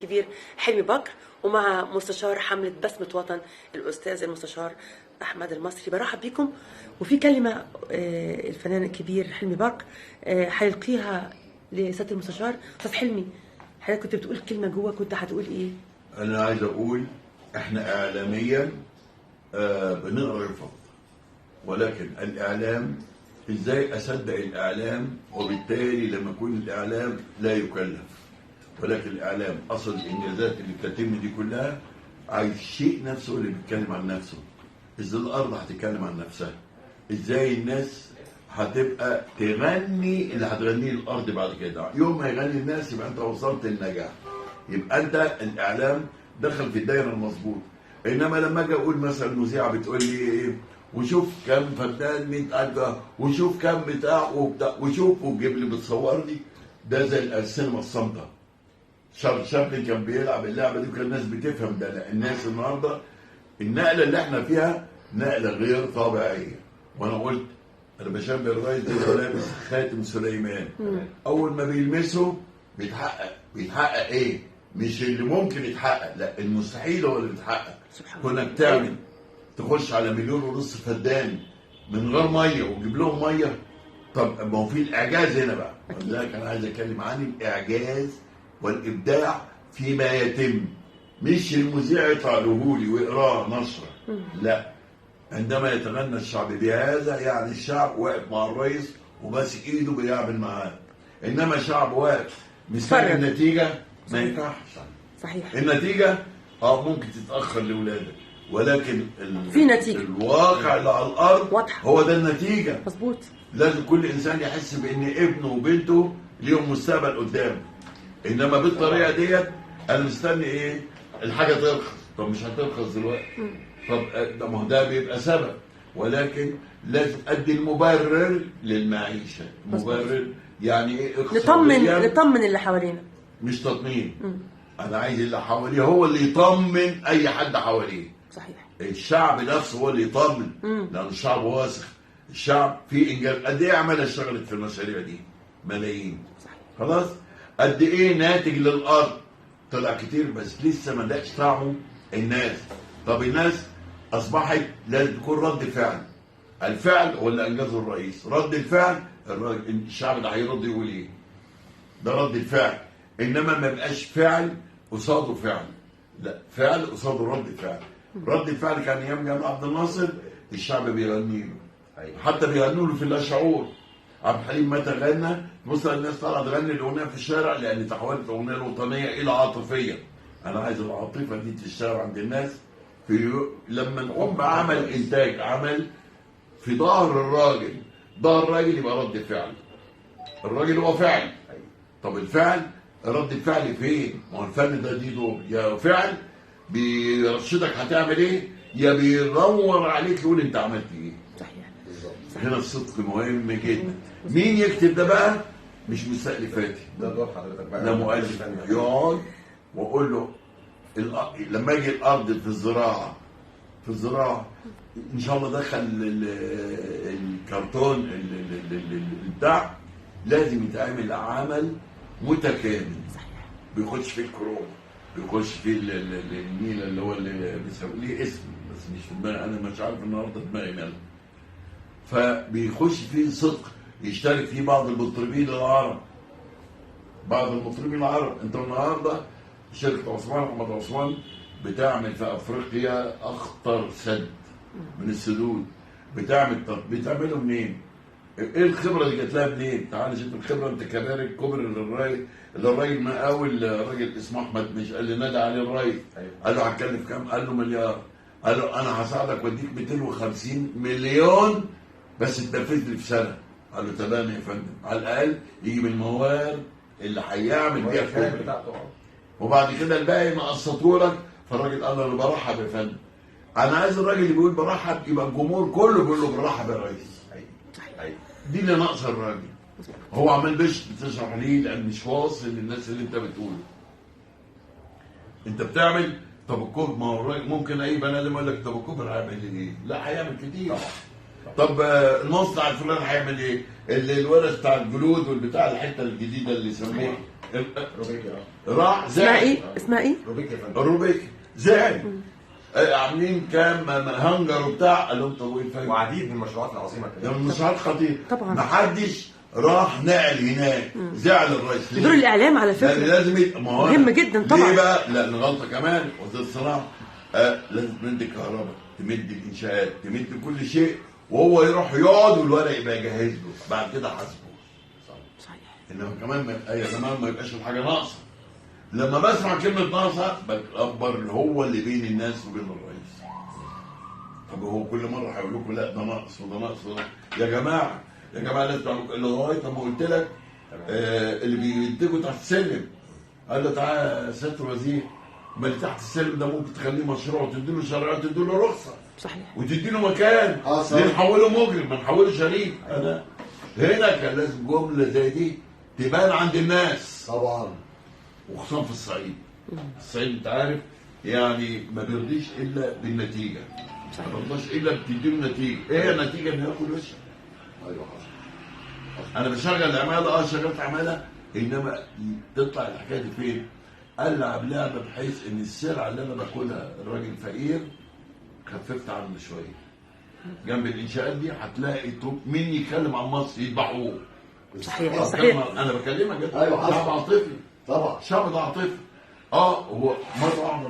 كبير حلمي بكر، ومع مستشار حملة بسمة وطن الأستاذ المستشار أحمد المصري. برحب بكم. وفي كلمة الفنان الكبير حلمي بكر هيلقيها لسيادة المستشار. أستاذ حلمي، حضرتك كنت بتقول كلمة جوه، كنت هتقول إيه؟ أنا عايز أقول إحنا إعلاميا بنقرأ الفضل، ولكن الإعلام إزاي أصدق الإعلام؟ وبالتالي لما يكون الإعلام لا يكلف، ولكن الإعلام أصل الإنجازات اللي بتتم دي كلها عايز شيء نفسه اللي بيتكلم عن نفسه. إزاي الأرض هتتكلم عن نفسها؟ إزاي الناس هتبقى تغني اللي هتغنيه الأرض بعد كده؟ يوم ما يغني الناس يبقى أنت وصلت للنجاح، يبقى أنت الإعلام دخل في الدايرة المظبوط. إنما لما أجي أقول مثلا مذيعة بتقول لي إيه، وشوف كم فنان 100,000 وشوف كم بتاع وبتاع وشوف وتجيب لي بتصورني، ده زي السينما الصامتة. شابلن كان بيلعب اللعبه دي وكان الناس بتفهم ده. لا، الناس النهارده النقله اللي احنا فيها نقله غير طبيعيه. وانا قلت انا بشبه الراجل ده لابس خاتم سليمان، اول ما بيلمسه بيتحقق ايه؟ مش اللي ممكن يتحقق، لا المستحيل هو اللي بيتحقق. كونك تعمل تخش على 1.5 مليون فدان من غير ميه وتجيب لهم ميه، طب ما هو في الاعجاز هنا بقى. ولذلك انا عايز اتكلم عن الاعجاز والابداع فيما يتم، مش المذيع يطلع لهولي ويقراه نشره. لا، عندما يتغنى الشعب بهذا يعني الشعب واقف مع الرئيس وماسك ايده بيعمل معاه. انما شعب واقف مستني النتيجه ما ينفعش. صحيح. النتيجه ممكن تتاخر لاولادك، ولكن في نتيجه، الواقع اللي على الارض واضحه، هو ده النتيجه. مظبوط. لازم كل انسان يحس بان ابنه وبنته ليهم مستقبل قدام. انما بالطريقه ديت انا مستني ايه؟ الحاجه ترخص. طب مش هترخص دلوقتي، طب ما هو ده بيبقى سبب، ولكن لازم ادي المبرر للمعيشه. مبرر يعني ايه؟ نطمن اللي حوالينا، مش تطمين. انا عايز اللي حواليه هو اللي يطمن اي حد حواليه. صحيح. الشعب نفسه هو اللي يطمن، لان الشعب واثق. الشعب فيه انجاز. قد ايه عماله اشتغلت في المشاريع دي؟ ملايين. صحيح. خلاص. قد ايه ناتج للارض؟ طلع كتير، بس لسه ما دقش طعمه الناس. طب الناس اصبحت لازم تكون رد فعل. الفعل هو اللي انجزه الرئيس، رد الفعل الشعب ده هيرد يقول ايه؟ ده رد الفعل. انما ما يبقاش فعل قصاده فعل، لا، فعل قصاده رد فعل. رد الفعل كان ايام جمال عبد الناصر الشعب بيغني له، حتى بيغنوا له في اللاشعور. عبد الحليم متى غنى؟ بص الناس طالعه تغني الاغنيه في الشارع لان تحولت الاغنيه الوطنيه الى عاطفيه. انا عايز العاطفه دي تشتغل عند الناس. لما نقوم بعمل انتاج، عمل في ظهر الراجل، ظهر الراجل يبقى رد فعل. الراجل هو فعل. طب الفعل، رد الفعل فين؟ ما هو الفن ده دي دور، يا فعل بيرشدك هتعمل ايه، يا بيدور عليك يقول انت عملت ايه. صحيح. هنا الصدق مهم جدا. مين يكتب ده بقى؟ مش مستألفاتي، ده دور حضرتك بقى، ده مؤلف يقعد واقول له لما يجي الارض في الزراعه ان شاء الله دخل الكرتون بتاع، لازم يتعمل عمل متكامل. صحيح. بيخش فيه الكروم، بيخش فيه النيل اللي هو اللي بيسموه ليه اسم بس مش في دماغي، انا مش عارف النهارده دماغي مالها. فبيخش فيه صدق، يشترك فيه بعض المطربين العرب. انت النهارده شركه عثمان محمد عثمان بتعمل في افريقيا اخطر سد من السدود. بتعمله منين؟ ايه الخبره اللي جات لها منين؟ تعالى شوف الخبره. انت كباري الكوبري الراجل مقاول، راجل اسمه احمد، مش قال لي نادى عليه الراجل، قال له هتكلف كام؟ قال له مليار. قال له انا هساعدك واديك 250 مليون بس تنفذ لي في سنه. قال له تمام يا فندم، على الاقل يجي من الموارد اللي هيعمل بيها الكوبري، وبعد كده الباقي نقسطه لك. فالراجل قال له انا برحب يا فندم. انا عايز الراجل اللي بيقول برحب يبقى الجمهور كله بيقول له برحب يا ريس. دي اللي ناقصه الراجل. هو عمال بتشرح ليه؟ لان مش واصل للناس اللي انت بتقوله. انت بتعمل طب الكوبري، ما هو الراجل ممكن اي بني ادم يقول لك طب الكوبري هيعمل ايه؟ لا، هيعمل كتير. طب المصنع الفلاني هيعمل ايه؟ اللي الورش بتاع الجلود والبتاع الحته الجديده اللي يسموها راح اسمها زعل. ايه؟ اسمها ايه؟ روبيك يا فندم. الروبيك زعل. عاملين كام هانجر وبتاع، قال لهم طب وايه الفايده؟ وعديد من المشروعات العظيمه ده كده. من المشروعات خطيره. طبعا. محدش راح نقل هناك. زعل الرئيس ليه؟ دور الاعلام على فكره لازم يبقى مهم جدا طبعا. ليه بقى؟ لان غلطه كمان وزير الصناعه لازم تمد الكهرباء، تمد الانشاءات، تمد كل شيء، وهو يروح يقعد والورق يبقى جاهز له، بعد كده حاسبه. صحيح. انما كمان ما يبقاش الحاجه ناقصه. لما بسمع كلمه ناقصه بكبر هو اللي بين الناس وبين الرئيس. طب هو كل مره هيقول لكم لا ده ناقص وده ناقص وده. يا جماعه لازم تعملوا لغايه ما قلت لك اللي بينتجوا تحت السلم قال له تعالى يا سياده الوزير، ما اللي تحت السلم ده ممكن تخليه مشروع وتدي له شرعيه وتدي له رخصه صحيح. وتدي له مكان. ليه نحوله مجرم ما نحوله شريك؟ انا هنا كان لازم جمله زي دي تبان عند الناس طبعا. وخصوصا في الصعيد. الصعيد انت عارف يعني ما بيرضيش الا بالنتيجه. ما بيرضاش الا بتديله نتيجه. ايه هي النتيجه؟ انه ياكل وشك. ايوه انا بشغل عماله شغلت عماله، انما تطلع الحكايه دي فين؟ العب لعبه بحيث ان السلعه اللي انا باكلها الراجل فقير خففت عنه شويه. جنب الانشاءات دي هتلاقي مين يتكلم عن مصر يذبحوه. صحيح صحيح. انا بكلمك ايوه شعب عاطفي. طبعا. شعب عاطفي. هو مره واحده